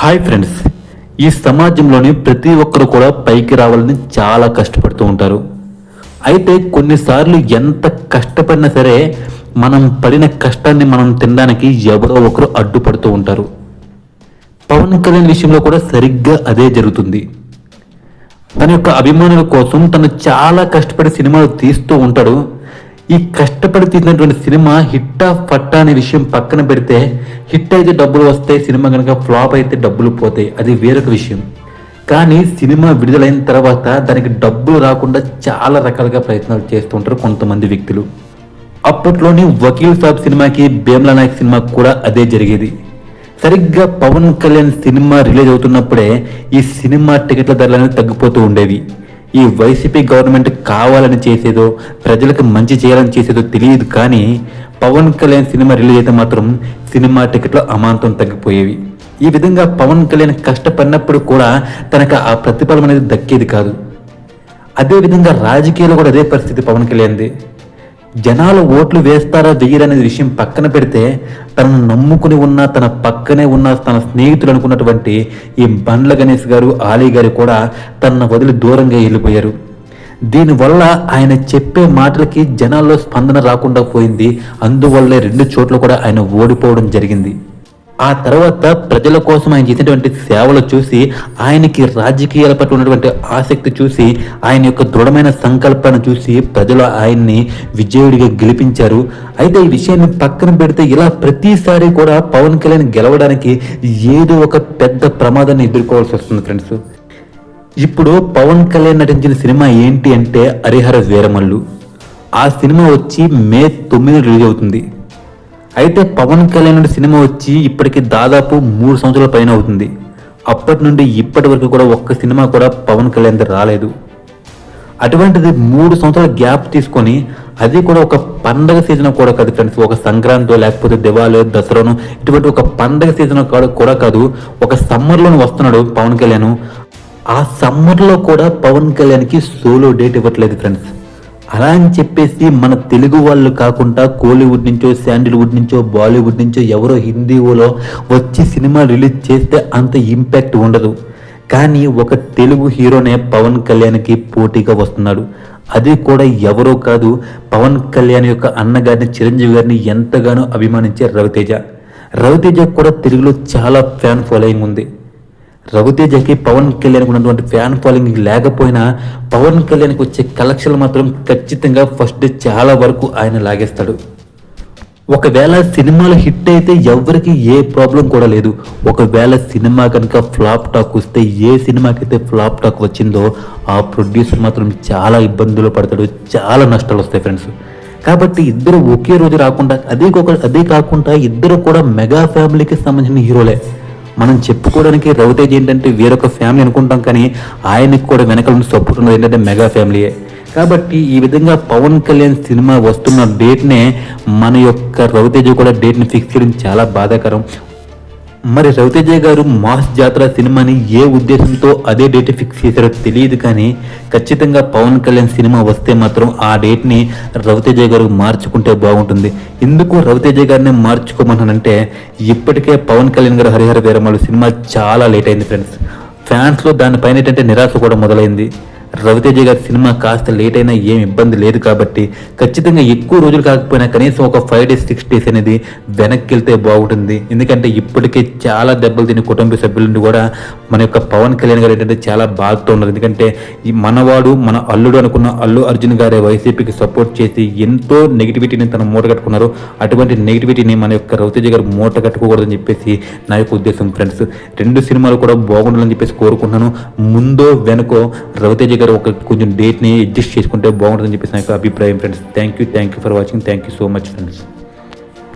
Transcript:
Hi friends, ఈ సమాజంలోని ప్రతి ఒక్కరు కూడా పైకి రావాలని చాలా కష్టపడుతూ ఉంటారు. అయితే కొన్నిసార్లు ఎంత కష్టపడినా సరే మనం పడిన కష్టాన్ని మనం తినడానికి ఎవరో ఒకరు అడ్డుపడుతూ ఉంటారు. పవన్ కళ్యాణ్ విషయంలో కూడా సరిగ్గా అదే జరుగుతుంది. తన యొక్క అభిమానుల కోసం తను చాలా కష్టపడి సినిమాలు తీస్తూ ఉంటాడు. ఈ కష్టపడి తీసినటువంటి సినిమా హిట్టా ఫట్టా అనే విషయం పక్కన పెడితే, హిట్ అయితే డబ్బులు వస్తాయి, సినిమా కనుక ఫ్లాప్ అయితే డబ్బులు పోతాయి, అది వేరొక విషయం. కానీ సినిమా విడుదలైన తర్వాత దానికి డబ్బులు రాకుండా చాలా రకాలుగా ప్రయత్నాలు చేస్తూ ఉంటారు కొంతమంది వ్యక్తులు. అప్పట్లోని వకీల్ సాబ్ సినిమాకి, భీమ్లా నాయక్ సినిమాకి కూడా అదే జరిగేది. సరిగ్గా పవన్ కళ్యాణ్ సినిమా రిలీజ్ అవుతున్నప్పుడే ఈ సినిమా టికెట్ల ధరలు తగ్గిపోతూ ఉండేవి. ఈ వైసీపీ గవర్నమెంట్ కావాలని చేసేదో, ప్రజలకు మంచి చేయాలని చేసేదో తెలియదు, కానీ పవన్ కళ్యాణ్ సినిమా రిలీజ్ అయితే మాత్రం సినిమా టికెట్లు అమాంతం తగ్గిపోయేవి. ఈ విధంగా పవన్ కళ్యాణ్ కష్టపడినప్పుడు కూడా తనకు ఆ ప్రతిఫలం అనేది దక్కేది కాదు. అదేవిధంగా రాజకీయాలు కూడా అదే పరిస్థితి పవన్ కళ్యాణ్ది. జనాలు ఓట్లు వేస్తారా వెయ్యరనేది విషయం పక్కన పెడితే, తనను నమ్ముకుని ఉన్న, తన పక్కనే ఉన్న తన స్నేహితులు అనుకున్నటువంటి ఈ బండ్ల గణేష్ గారు, ఆలీ గారు కూడా తనను వదిలి దూరంగా వెళ్ళిపోయారు. దీనివల్ల ఆయన చెప్పే మాటలకి జనాల్లో స్పందన రాకుండా పోయింది. అందువల్లే 2 చోట్ల కూడా ఆయన ఓడిపోవడం జరిగింది. ఆ తర్వాత ప్రజల కోసం ఆయన చేసినటువంటి సేవలు చూసి, ఆయనకి రాజకీయాల పట్ల ఉన్నటువంటి ఆసక్తి చూసి, ఆయన యొక్క దృఢమైన సంకల్పాన్ని చూసి ప్రజలు ఆయన్ని విజయుడిగా గెలిపించారు. అయితే ఈ విషయాన్ని పక్కన పెడితే, ఇలా ప్రతిసారి కూడా పవన్ కళ్యాణ్ గెలవడానికి ఏదో ఒక పెద్ద ప్రమాదాన్ని ఎదుర్కోవాల్సి వస్తుంది ఫ్రెండ్స్. ఇప్పుడు పవన్ కళ్యాణ్ నటించిన సినిమా ఏంటి అంటే హరిహర వీరమల్లు. ఆ సినిమా వచ్చి మే 9 రిలీజ్ అవుతుంది. అయితే పవన్ కళ్యాణ్ సినిమా వచ్చి ఇప్పటికి దాదాపు 3 సంవత్సరాల పైన అవుతుంది. అప్పటి నుండి ఇప్పటి వరకు కూడా ఒక్క సినిమా కూడా పవన్ కళ్యాణ్ రాలేదు. అటువంటిది 3 సంవత్సరాల గ్యాప్ తీసుకొని, అది కూడా ఒక పండగ సీజన్ కూడా కాదు ఫ్రెండ్స్, ఒక సంక్రాంతి లేకపోతే దివాళీ, దసరాను, ఇటువంటి ఒక పండగ సీజన్ కూడా కాదు, ఒక సమ్మర్లోనే వస్తున్నాడు పవన్ కళ్యాణ్. ఆ సమ్మర్లో కూడా పవన్ కళ్యాణ్కి సోలో డేట్ ఇవ్వట్లేదు ఫ్రెండ్స్. అలా అని చెప్పేసి మన తెలుగు వాళ్ళు కాకుండా కోలీవుడ్ నుంచో, శాండిల్వుడ్ నుంచో, బాలీవుడ్ నుంచో ఎవరో హిందీలో వచ్చి సినిమా రిలీజ్ చేస్తే అంత ఇంపాక్ట్ ఉండదు. కానీ ఒక తెలుగు హీరోనే పవన్ కళ్యాణ్కి పోటీగా వస్తున్నాడు. అది కూడా ఎవరో కాదు, పవన్ కళ్యాణ్ యొక్క అన్నగారిని, చిరంజీవి గారిని ఎంతగానో అభిమానించే రవితేజ. రవితేజకు కూడా తెలుగులో చాలా ఫ్యాన్ ఫాలోయింగ్ ఉంది. రవితేజకి పవన్ కళ్యాణ్కి ఉన్నటువంటి ఫ్యాన్ ఫాలోయింగ్ లేకపోయినా, పవన్ కళ్యాణ్కి వచ్చే కలెక్షన్లు మాత్రం ఖచ్చితంగా ఫస్ట్ డే చాలా వరకు ఆయన లాగేస్తాడు. ఒకవేళ సినిమాలు హిట్ అయితే ఎవరికి ఏ ప్రాబ్లం కూడా లేదు. ఒకవేళ సినిమా కనుక ఫ్లాప్ టాక్ వస్తే, ఏ సినిమాకైతే ఫ్లాప్ టాక్ వచ్చిందో ఆ ప్రొడ్యూసర్ మాత్రం చాలా ఇబ్బందులు పడతాడు, చాలా నష్టాలు వస్తాయి ఫ్రెండ్స్. కాబట్టి ఇద్దరు ఒకే రోజు రాకుండా, అదే కాకుండా ఇద్దరు కూడా మెగా ఫ్యామిలీకి సంబంధించిన హీరోలే. మనం చెప్పుకోవడానికి రవితేజ్ ఏంటంటే వేరొక ఫ్యామిలీ అనుకుంటాం, కానీ ఆయనకు కూడా వెనకాల సపోర్ట్ ఉన్నది ఏంటంటే మెగా ఫ్యామిలీయే. కాబట్టి ఈ విధంగా పవన్ కళ్యాణ్ సినిమా వస్తున్న డేట్నే మన యొక్క రవితేజ కూడా డేట్ని ఫిక్స్ చేయడం చాలా బాధాకరం. మరి రవితేజ గారు మాస్ జాతర సినిమాని ఏ ఉద్దేశంతో అదే డేట్ ఫిక్స్ చేశారో తెలియదు, కానీ ఖచ్చితంగా పవన్ కళ్యాణ్ సినిమా వస్తే మాత్రం ఆ డేట్ని రవితేజ గారు మార్చుకుంటే బాగుంటుంది. ఎందుకు రవితేజ గారిని మార్చుకోమన్నానంటే, ఇప్పటికే పవన్ కళ్యాణ్ గారు హరిహర వీరమల్లు సినిమా చాలా లేట్ అయింది ఫ్రెండ్స్. ఫ్యాన్స్లో దానిపైన ఏంటంటే నిరాశ కూడా మొదలైంది. రవితేజ గారి సినిమా కాస్త లేట్ అయినా ఏం ఇబ్బంది లేదు, కాబట్టి ఖచ్చితంగా ఎక్కువ రోజులు కాకపోయినా కనీసం ఒక 5 days 6 days అనేది వెనక్కి వెళ్తే బాగుంటుంది. ఎందుకంటే ఇప్పటికే చాలా దెబ్బలు తిని కుటుంబ సభ్యుల నుండి కూడా మన యొక్క పవన్ కళ్యాణ్ గారు ఏంటంటే చాలా బాధతో ఉన్నారు. ఎందుకంటే ఈ మనవాడు, మన అల్లుడు అనుకున్న అల్లు అర్జున్ గారే వైసీపీకి సపోర్ట్ చేసి ఎంతో నెగిటివిటీని తన మూట కట్టుకున్నారు. అటువంటి నెగిటివిటీని మన యొక్క రవితేజ గారు మూట కట్టుకోకూడదని చెప్పేసి నా యొక్క ఉద్దేశం ఫ్రెండ్స్. 2 సినిమాలు కూడా బాగుండాలని చెప్పేసి కోరుకుంటున్నాను. ముందో వెనుకో రవితేజ గారు ఒక కొంచెం డేట్ని అడ్జస్ట్ చేసుకుంటే బాగుంటుందని చెప్పేసి నా యొక్క అభిప్రాయం friends. Thank you for watching. Thank you so much friends.